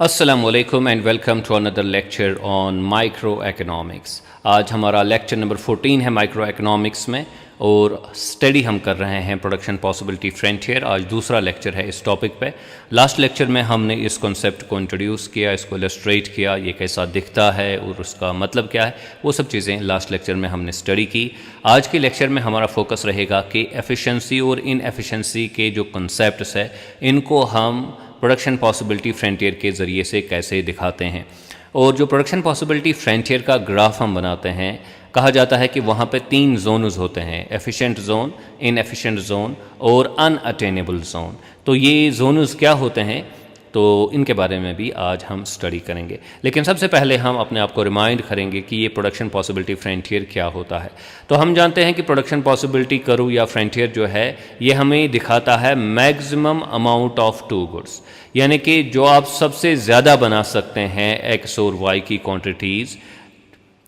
अस्सलामुअलैकुम and welcome to another lecture on microeconomics. आज हमारा लेक्चर नंबर 14 है माइक्रो इकोनॉमिक्स में और स्टडी हम कर रहे हैं प्रोडक्शन पॉसिबिलिटी फ्रंटियर। आज दूसरा लेक्चर है इस टॉपिक पे। लास्ट लेक्चर में हमने इस कॉन्सेप्ट को इंट्रोड्यूस किया, इसको इलस्ट्रेट किया, ये कैसा दिखता है और उसका मतलब क्या है, वो सब चीज़ें लास्ट लेक्चर में हमने स्टडी की। आज के लेक्चर में हमारा फोकस रहेगा कि एफिशिएंसी और इनएफिशिएंसी के जो कॉन्सेप्ट्स है इनको हम प्रोडक्शन पॉसिबिलिटी फ्रंटियर के ज़रिए से कैसे दिखाते हैं। और जो प्रोडक्शन पॉसिबिलिटी फ्रंटियर का ग्राफ हम बनाते हैं, कहा जाता है कि वहाँ पे 3 जोन्स होते हैं, एफिशिएंट जोन, इनएफिशिएंट जोन और अनअटेनेबल जोन। तो ये जोन्स क्या होते हैं, तो इनके बारे में भी आज हम स्टडी करेंगे। लेकिन सबसे पहले हम अपने आप को रिमाइंड करेंगे कि ये प्रोडक्शन पॉसिबिलिटी फ्रंटियर क्या होता है। तो हम जानते हैं कि प्रोडक्शन पॉसिबिलिटी कर्व या फ्रंटियर जो है ये हमें दिखाता है maximum amount of two goods, यानी कि जो आप सबसे ज़्यादा बना सकते हैं एक्स और वाई की quantities,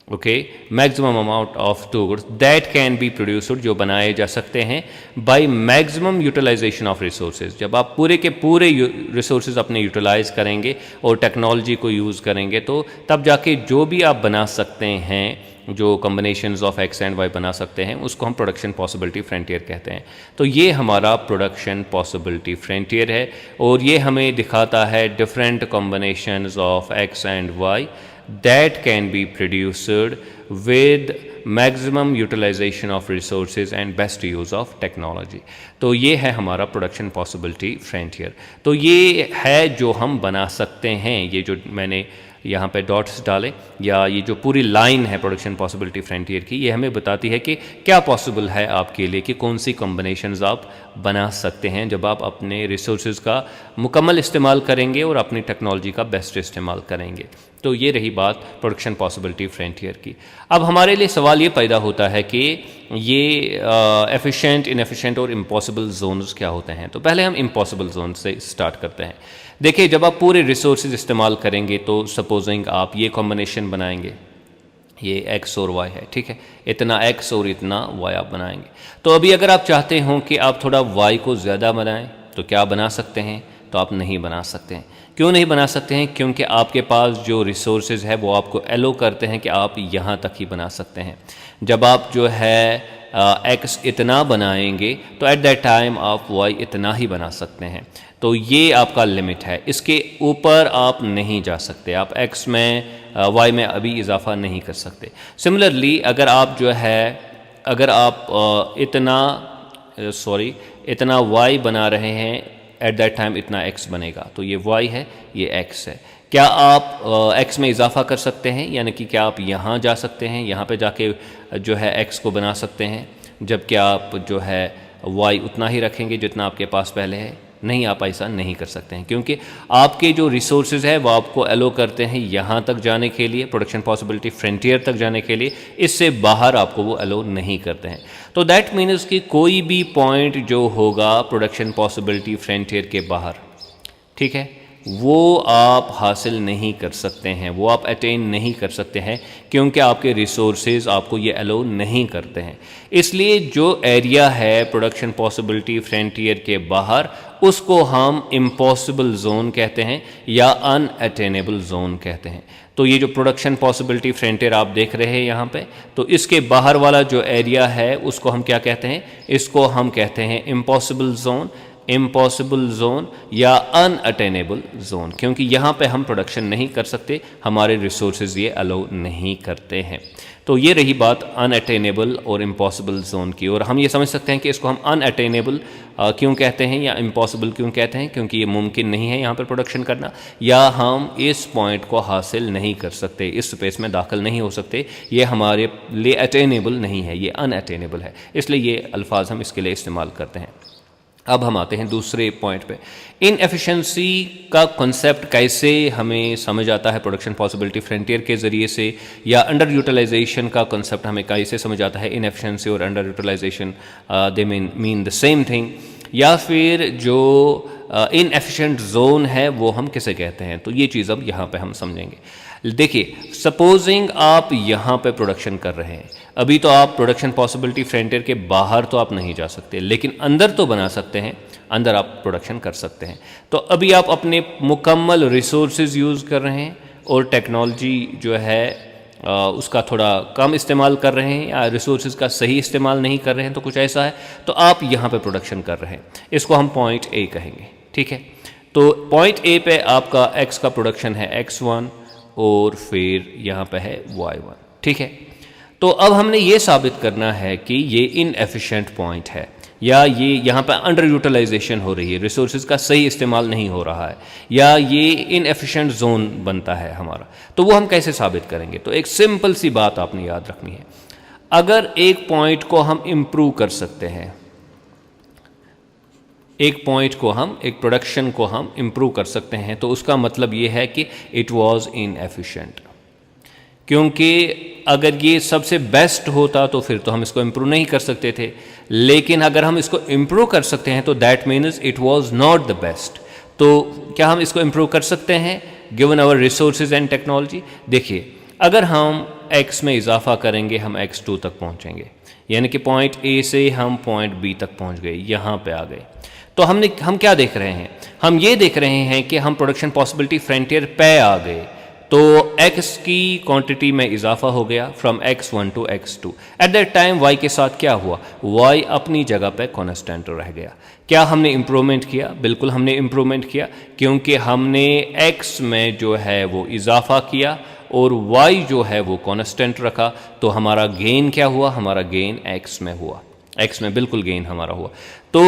okay, maximum amount of two goods that can be produced, जो बनाए जा सकते हैं by maximum utilisation of resources. जब आप पूरे के पूरे रिसोर्सेज अपने यूटिलाइज करेंगे और टेक्नोलॉजी को यूज़ करेंगे तो तब जाके जो भी आप बना सकते हैं, जो combinations of X and Y बना सकते हैं, उसको हम प्रोडक्शन पॉसिबिलिटी फ्रंटियर कहते हैं। तो ये हमारा प्रोडक्शन पॉसिबिलिटी फ्रंटियर है और ये हमें दिखाता है different combinations of X and Y that can be produced with maximum utilization of resources and best use of technology। तो ये है हमारा प्रोडक्शन पॉसिबिलिटी फ्रंटियर। तो ये है जो हम बना सकते हैं, ये जो मैंने यहाँ पे डॉट्स डाले या ये जो पूरी लाइन है प्रोडक्शन पॉसिबिलिटी फ्रंटियर की, ये हमें बताती है कि क्या पॉसिबल है आपके लिए, कि कौन सी कॉम्बिनेशंस आप बना सकते हैं जब आप अपने रिसोर्सेज का मुकम्मल इस्तेमाल करेंगे और अपनी टेक्नोलॉजी का बेस्ट इस्तेमाल करेंगे। तो ये रही बात प्रोडक्शन पॉसिबिलिटी फ्रंटियर की। अब हमारे लिए सवाल ये पैदा होता है कि ये एफिशिएंट, इनएफिशिएंट और इम्पॉसिबल जोन्स क्या होते हैं। तो पहले हम इम्पॉसिबल जोन से स्टार्ट करते हैं। देखिए, जब आप पूरे रिसोर्सेज इस्तेमाल करेंगे तो सपोजिंग आप ये कॉम्बिनेशन बनाएंगे, ये एक्स और वाई है, ठीक है, इतना एक्स और इतना वाई आप बनाएंगे। तो अभी अगर आप चाहते हो कि आप थोड़ा वाई को ज़्यादा बनाएं तो क्या बना सकते हैं? तो आप नहीं बना सकते हैं। क्यों नहीं बना सकते हैं? क्योंकि आपके पास जो रिसोर्सेज है वो आपको एलो करते हैं कि आप यहाँ तक ही बना सकते हैं। जब आप जो है एक्स इतना बनाएंगे तो एट दैट टाइम आप वाई इतना ही बना सकते हैं। तो ये आपका लिमिट है, इसके ऊपर आप नहीं जा सकते, आप एक्स में वाई में अभी इजाफा नहीं कर सकते। सिमिलरली अगर आप जो है, अगर आप इतना वाई बना रहे हैं, एट दैट टाइम इतना एक्स बनेगा, तो ये वाई है, ये एक्स है। क्या आप एक्स में इजाफा कर सकते हैं, यानी कि क्या आप यहाँ जा सकते हैं, यहाँ पे जाके जो है एक्स को बना सकते हैं, जबकि आप जो है वाई उतना ही रखेंगे जितना आपके पास पहले है? नहीं, आप ऐसा नहीं कर सकते हैं, क्योंकि आपके जो रिसोर्सेज है वो आपको एलो करते हैं यहाँ तक जाने के लिए, प्रोडक्शन पॉसिबिलिटी फ्रंटियर तक जाने के लिए, इससे बाहर आपको वो एलो नहीं करते हैं। तो दैट मीन्स कि कोई भी पॉइंट जो होगा प्रोडक्शन पॉसिबिलिटी फ्रंटियर के बाहर, ठीक है, वो आप हासिल नहीं कर सकते हैं, वो आप अटेन नहीं कर सकते हैं, क्योंकि आपके रिसोर्सेज आपको ये अलो नहीं करते हैं। इसलिए जो एरिया है प्रोडक्शन पॉसिबिलिटी फ्रंटियर के बाहर, उसको हम इम्पॉसिबल जोन कहते हैं या अनअटेनेबल जोन कहते हैं। तो ये जो प्रोडक्शन पॉसिबिलिटी फ्रंटियर आप देख रहे हैं यहाँ पे, तो इसके बाहर वाला जो एरिया है उसको हम क्या कहते हैं? इसको हम कहते हैं इम्पॉसिबल जोन, इम्पॉसिबल जोन या अनअटेनेबल जोन, क्योंकि यहाँ पे हम प्रोडक्शन नहीं कर सकते, हमारे रिसोर्सेज ये अलो नहीं करते हैं। तो ये रही बात अनअटेनेबल और इम्पॉसिबल जोन की। और हम ये समझ सकते हैं कि इसको हम अनअटेनेबल क्यों कहते हैं या इम्पॉसिबल क्यों कहते हैं, क्योंकि ये मुमकिन नहीं है यहाँ पर प्रोडक्शन करना, या हम इस पॉइंट को हासिल नहीं कर सकते, इस स्पेस में दाखिल नहीं हो सकते, ये हमारे लिए अटेनेबल नहीं है, ये अनअटेनेबल है, इसलिए ये अल्फाज हम इसके लिए इस्तेमाल करते हैं। अब हम आते हैं दूसरे पॉइंट पे। इनएफिशिएंसी का कॉन्सेप्ट कैसे हमें समझ आता है प्रोडक्शन पॉसिबिलिटी फ्रंटियर के ज़रिए से, या अंडर यूटिलाइजेशन का कॉन्सेप्ट हमें कैसे समझ आता है? इनएफिशिएंसी और underutilisation they mean the same thing. या फिर जो इनएफिशिएंट जोन है वो हम किसे कहते हैं? तो ये चीज़ अब यहाँ पे हम समझेंगे। देखिए, सपोजिंग आप यहाँ पे प्रोडक्शन कर रहे हैं, अभी तो आप प्रोडक्शन पॉसिबिलिटी फ्रंटियर के बाहर तो आप नहीं जा सकते, लेकिन अंदर तो बना सकते हैं। अंदर आप प्रोडक्शन कर सकते हैं। तो अभी आप अपने मुकम्मल रिसोर्सेज यूज़ कर रहे हैं और टेक्नोलॉजी जो है उसका थोड़ा कम इस्तेमाल कर रहे हैं या रिसोर्सेज का सही इस्तेमाल नहीं कर रहे हैं, तो कुछ ऐसा है, तो आप यहाँ पे प्रोडक्शन कर रहे हैं। इसको हम पॉइंट ए कहेंगे, ठीक है। तो पॉइंट ए पे आपका x का प्रोडक्शन है x1 और फिर यहाँ पे है y1, ठीक है। तो अब हमने ये साबित करना है कि ये इनएफिशिएंट पॉइंट है या ये यहाँ पे अंडर यूटिलाइजेशन हो रही है, रिसोर्सेज का सही इस्तेमाल नहीं हो रहा है, या ये इनएफिशिएंट जोन बनता है हमारा। तो वो हम कैसे साबित करेंगे? तो एक सिंपल सी बात आपने याद रखनी है। अगर एक पॉइंट को हम इम्प्रूव कर सकते हैं, एक पॉइंट को हम, एक प्रोडक्शन को हम इम्प्रूव कर सकते हैं, तो उसका मतलब ये है कि इट वाज इनएफिशिएंट। क्योंकि अगर ये सबसे बेस्ट होता तो फिर तो हम इसको इम्प्रूव नहीं कर सकते थे, लेकिन अगर हम इसको इम्प्रूव कर सकते हैं तो that means it was not the best. तो क्या हम इसको इम्प्रूव कर सकते हैं given our resources and technology? देखिए, अगर हम x में इजाफा करेंगे हम x2 तक पहुंचेंगे, यानी कि पॉइंट A से हम पॉइंट B तक पहुंच गए, यहाँ पे आ गए। तो हम क्या देख रहे हैं? हम ये देख रहे हैं कि हम प्रोडक्शन पॉसिबिलिटी फ्रंटियर पे आ गए। तो x की क्वांटिटी में इजाफा हो गया from x1 to x2। At that time y के साथ क्या हुआ? y अपनी जगह पे कॉन्स्टेंट रह गया। क्या हमने इम्प्रूवमेंट किया? बिल्कुल हमने इम्प्रूवमेंट किया, क्योंकि हमने x में जो है वो इजाफा किया और y जो है वो कॉन्स्टेंट रखा। तो हमारा गेन क्या हुआ? हमारा गेन x में हुआ, x में बिल्कुल गेन हमारा हुआ। तो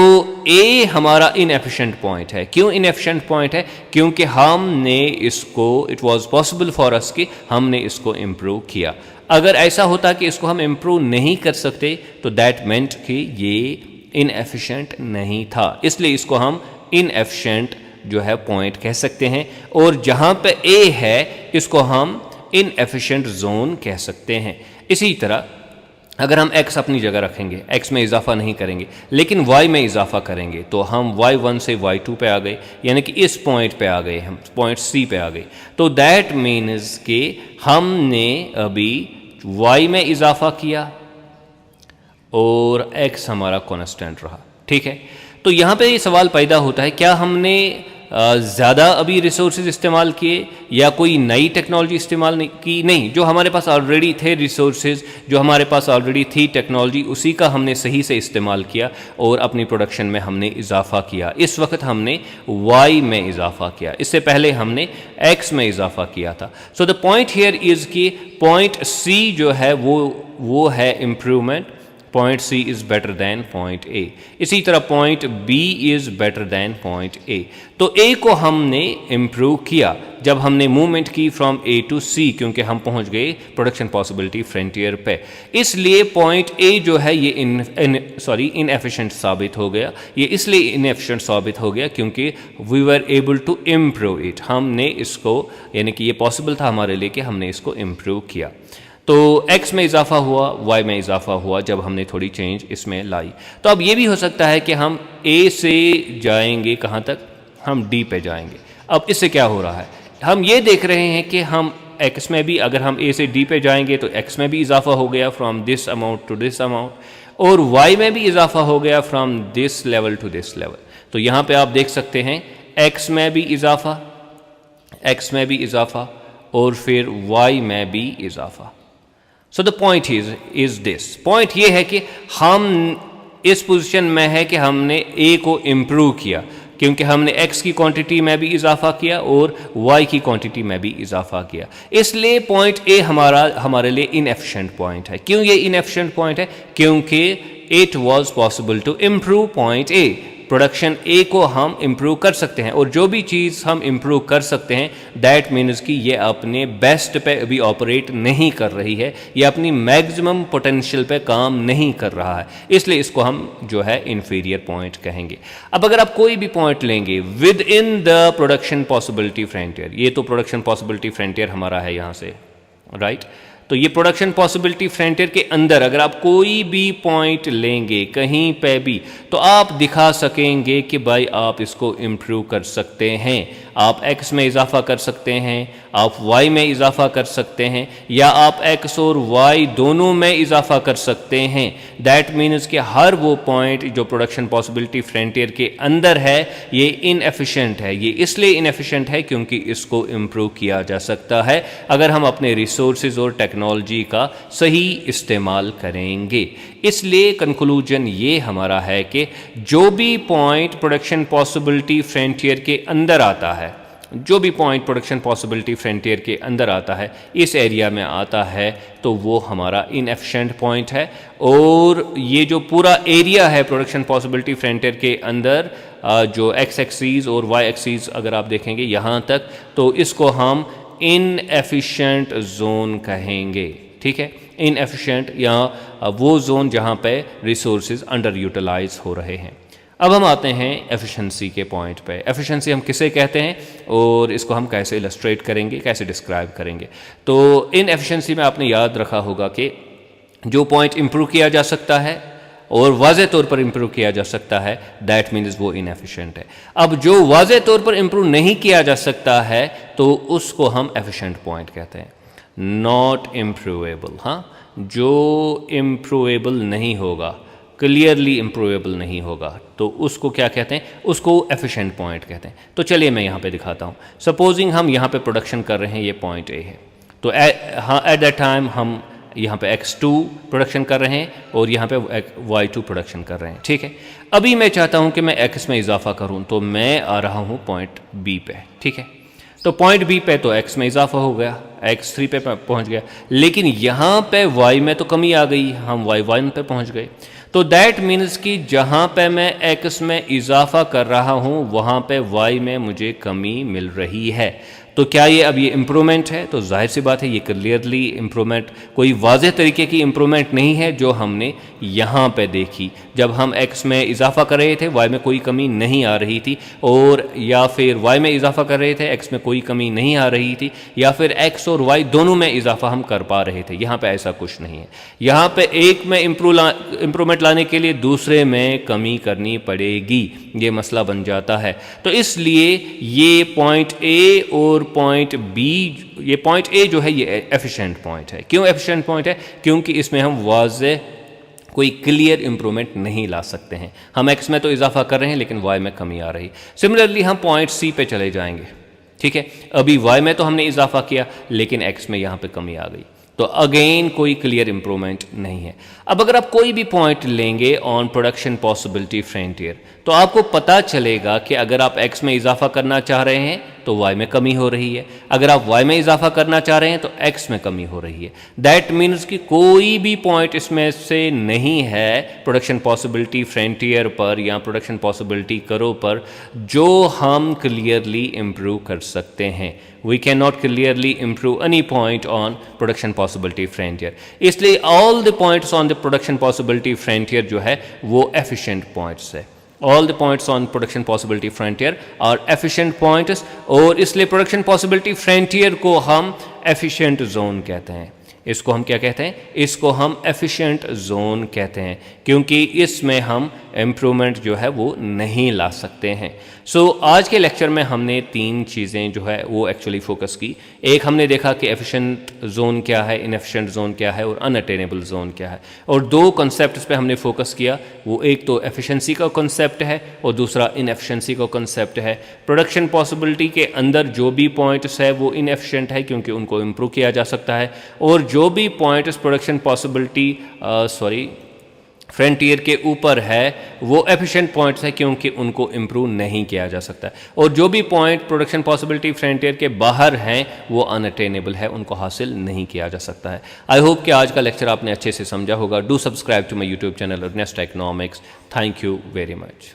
A हमारा इनएफिशिएंट पॉइंट है। क्यों इनएफिशिएंट पॉइंट है? क्योंकि हमने इसको, it was possible for us कि हमने इसको इम्प्रूव किया। अगर ऐसा होता कि इसको हम इम्प्रूव नहीं कर सकते तो दैट मेंट कि ये इनएफिशिएंट नहीं था, इसलिए इसको हम इनएफिशिएंट जो है पॉइंट कह सकते हैं। और जहाँ पे A है इसको हम इनएफिशिएंट जोन कह सकते हैं। इसी तरह अगर हम x अपनी जगह रखेंगे, x में इजाफा नहीं करेंगे लेकिन y में इजाफा करेंगे, तो हम y1 से y2 पे आ गए, यानी कि इस पॉइंट पे आ गए, हम पॉइंट C पे आ गए। तो दैट मीन्स कि हमने अभी y में इजाफा किया और x हमारा कांस्टेंट रहा, ठीक है। तो यहाँ पे ये सवाल पैदा होता है, क्या हमने ज़्यादा अभी रिसोर्सेज इस्तेमाल किए या कोई नई टेक्नोलॉजी इस्तेमाल नहीं की? नहीं, जो हमारे पास ऑलरेडी थे रिसोर्सेज, जो हमारे पास ऑलरेडी थी टेक्नोलॉजी, उसी का हमने सही से इस्तेमाल किया और अपनी प्रोडक्शन में हमने इजाफा किया। इस वक्त हमने y में इजाफा किया, इससे पहले हमने x में इजाफा किया था। So the point here is कि पॉइंट C जो है वो है improvement. Point C is better than point A। इसी तरह point B is better than point A। तो A को हमने इम्प्रूव किया जब हमने मूवमेंट की फ्रॉम A टू C, क्योंकि हम पहुंच गए प्रोडक्शन पॉसिबिलिटी फ्रंटियर पे। इसलिए पॉइंट A जो है ये इनएफिशिएंट साबित हो गया। ये इसलिए इनएफिशिएंट साबित हो गया क्योंकि we were able to improve it. हमने इसको, यानी कि ये पॉसिबल था हमारे लिए कि हमने इसको इम्प्रूव किया। तो x में इजाफा हुआ, y में इजाफा हुआ जब हमने थोड़ी चेंज इसमें लाई। तो अब ये भी हो सकता है कि हम A से जाएंगे कहाँ तक? हम D पे जाएंगे। अब इससे क्या हो रहा है? हम ये देख रहे हैं कि हम x में भी, अगर हम A से D पे जाएंगे तो x में भी इजाफा हो गया from this amount to this amount, और y में भी इजाफा हो गया from this level to this level. तो यहाँ पे आप देख सकते हैं x में भी इजाफा, x में भी इजाफा और फिर y में भी इजाफा। So the point is this, point ये है कि हम इस पोजीशन में है कि हमने A को इम्प्रूव किया, क्योंकि हमने x की क्वांटिटी में भी इजाफा किया और y की क्वांटिटी में भी इजाफा किया। इसलिए पॉइंट A हमारे लिए इनएफिशिएंट पॉइंट है। क्यों ये इनएफिशिएंट पॉइंट है? क्योंकि it was possible to improve point A। Production A को हम इम्प्रूव कर सकते हैं, और जो भी चीज़ हम इम्प्रूव कर सकते हैं दैट मीन्स कि ये अपने बेस्ट पे अभी ऑपरेट नहीं कर रही है, ये अपनी मैक्सिमम पोटेंशियल पे काम नहीं कर रहा है, इसलिए इसको हम जो है इन्फीरियर पॉइंट कहेंगे। अब अगर आप कोई भी पॉइंट लेंगे with in the production possibility frontier, ये तो प्रोडक्शन पॉसिबिलिटी फ्रंटियर हमारा है यहाँ से, राइट। तो ये प्रोडक्शन पॉसिबिलिटी फ्रंटियर के अंदर अगर आप कोई भी पॉइंट लेंगे कहीं पे भी, तो आप दिखा सकेंगे कि भाई आप इसको इम्प्रूव कर सकते हैं। आप x में इजाफा कर सकते हैं, आप y में इजाफा कर सकते हैं या आप x और y दोनों में इजाफा कर सकते हैं। दैट मीन्स कि हर वो पॉइंट जो प्रोडक्शन पॉसिबिलिटी फ्रंटियर के अंदर है ये इनएफिशिएंट है। ये इसलिए इनएफिशिएंट है क्योंकि इसको इम्प्रूव किया जा सकता है अगर हम अपने रिसोर्सेज और टेक्नोलॉजी का सही इस्तेमाल करेंगे। इसलिए कंक्लूजन ये हमारा है कि जो भी पॉइंट प्रोडक्शन पॉसिबिलिटी फ्रंटियर के अंदर आता है, जो भी पॉइंट प्रोडक्शन पॉसिबिलिटी फ्रंटियर के अंदर आता है, इस एरिया में आता है, तो वो हमारा इनएफिशिएंट पॉइंट है। और ये जो पूरा एरिया है प्रोडक्शन पॉसिबिलिटी फ्रंटियर के अंदर, जो एक्स एक्सीज और वाई एक्सीज अगर आप देखेंगे यहाँ तक, तो इसको हम इनएफिशिएंट जोन कहेंगे। ठीक है, इनएफिशिएंट या वो जोन जहाँ पे रिसोर्सेज अंडर यूटिलाइज हो रहे हैं। अब हम आते हैं एफिशिएंसी के पॉइंट पे। एफिशिएंसी हम किसे कहते हैं और इसको हम कैसे इलस्ट्रेट करेंगे, कैसे डिस्क्राइब करेंगे। तो इन एफिशिएंसी में आपने याद रखा होगा कि जो पॉइंट इम्प्रूव किया जा सकता है और वाज़े तौर पर इम्प्रूव किया जा सकता है, दैट मीन्स वो इनएफिशिएंट है। अब जो वाज़े तौर पर इम्प्रूव नहीं किया जा सकता है तो उसको हम एफिशिएंट पॉइंट कहते हैं। नॉट इम्प्रूवेबल, हाँ, जो इम्प्रूवेबल नहीं होगा, क्लियरली इम्प्रूवेबल नहीं होगा, तो उसको क्या कहते हैं, उसको एफिशिएंट पॉइंट कहते हैं। तो चलिए मैं यहाँ पे दिखाता हूँ। सपोजिंग हम यहाँ पे प्रोडक्शन कर रहे हैं, ये पॉइंट ए है, तो हाँ एट दैट टाइम हम यहाँ पे x2 प्रोडक्शन कर रहे हैं और यहाँ पे y2 प्रोडक्शन कर रहे हैं। ठीक है, अभी मैं चाहता हूँ कि मैं x में इजाफा करूँ, तो मैं आ रहा हूँ पॉइंट b पे। ठीक है, तो पॉइंट बी पे तो x में इजाफा हो गया, x3 पे पहुंच गया, लेकिन यहाँ पे y में तो कमी आ गई, हम y1 पे पहुंच गए। तो दैट मीन्स कि जहाँ पे मैं x में इजाफा कर रहा हूँ वहाँ पे y में मुझे कमी मिल रही है। तो क्या ये अब ये इम्प्रूवमेंट है? तो जाहिर सी बात है ये क्लियरली इम्प्रूवमेंट, कोई वाज़ेह तरीके की इम्प्रूवमेंट नहीं है जो हमने यहाँ पे देखी। जब हम x में इजाफा कर रहे थे y में कोई कमी नहीं आ रही थी, और या फिर y में इजाफा कर रहे थे x में कोई कमी नहीं आ रही थी, या फिर x और y दोनों में इजाफा हम कर पा रहे थे। यहाँ पे ऐसा कुछ नहीं है। यहाँ पे एक में इम्प्रूवमेंट लाने के लिए दूसरे में कमी करनी पड़ेगी, ये मसला बन जाता है। तो इसलिए ये पॉइंट ए और पॉइंट बी, ये पॉइंट ए जो है ये एफिशिएंट पॉइंट है। क्यों एफिशिएंट पॉइंट है? क्योंकि इसमें हम वाज़ेह कोई क्लियर इंप्रूवमेंट नहीं ला सकते हैं। हम एक्स में तो इजाफा कर रहे हैं लेकिन वाई में कमी आ रही। सिमिलरली हम पॉइंट सी पे चले जाएंगे। ठीक है, अभी वाई में तो हमने इजाफा किया लेकिन एक्स में यहाँ पे कमी आ गई, तो अगेन कोई क्लियर इंप्रूवमेंट नहीं है। अब अगर आप कोई भी पॉइंट लेंगे ऑन प्रोडक्शन पॉसिबिलिटी फ्रंटियर, तो आपको पता चलेगा कि अगर आप x में इजाफा करना चाह रहे हैं तो y में कमी हो रही है, अगर आप y में इजाफा करना चाह रहे हैं तो x में कमी हो रही है। दैट मीन्स कि कोई भी पॉइंट इसमें से नहीं है प्रोडक्शन पॉसिबिलिटी फ्रंटियर पर या प्रोडक्शन पॉसिबिलिटी कर्व पर जो हम क्लियरली इम्प्रूव कर सकते हैं। We can not clearly improve any point on production possibility frontier. इसलिए all the points on the production possibility frontier जो है वो एफिशिएंट पॉइंट्स है। All the points on production possibility frontier are efficient points, और इसलिए production possibility frontier को हम efficient zone कहते हैं। इसको हम क्या कहते हैं? इसको हम एफिशिएंट जोन कहते हैं, क्योंकि इसमें हम इम्प्रूवमेंट जो है वो नहीं ला सकते हैं। सो आज के लेक्चर में हमने तीन चीज़ें जो है वो एक्चुअली फोकस की। एक हमने देखा कि एफिशिएंट जोन क्या है, इनएफिशिएंट जोन क्या है और अनअटेनेबल जोन क्या है, और दो कॉन्सेप्ट्स पे हमने फोकस किया। वो एक तो एफिशिएंसी का कॉन्सेप्ट है और दूसरा इनएफिशिएंसी का कॉन्सेप्ट है। प्रोडक्शन पॉसिबिलिटी के अंदर जो भी पॉइंट्स है वो इनएफिशिएंट है क्योंकि उनको इम्प्रूव किया जा सकता है, और जो भी पॉइंट्स प्रोडक्शन पॉसिबिलिटी फ्रंटियर के ऊपर है वो एफिशिएंट पॉइंट्स है क्योंकि उनको इम्प्रूव नहीं किया जा सकता है, और जो भी पॉइंट प्रोडक्शन पॉसिबिलिटी फ्रंटियर के बाहर हैं वो अनअटेनेबल है, उनको हासिल नहीं किया जा सकता है। आई होप कि आज का लेक्चर आपने अच्छे से समझा होगा। Do subscribe to my YouTube channel Earnest Economics. Thank you very much.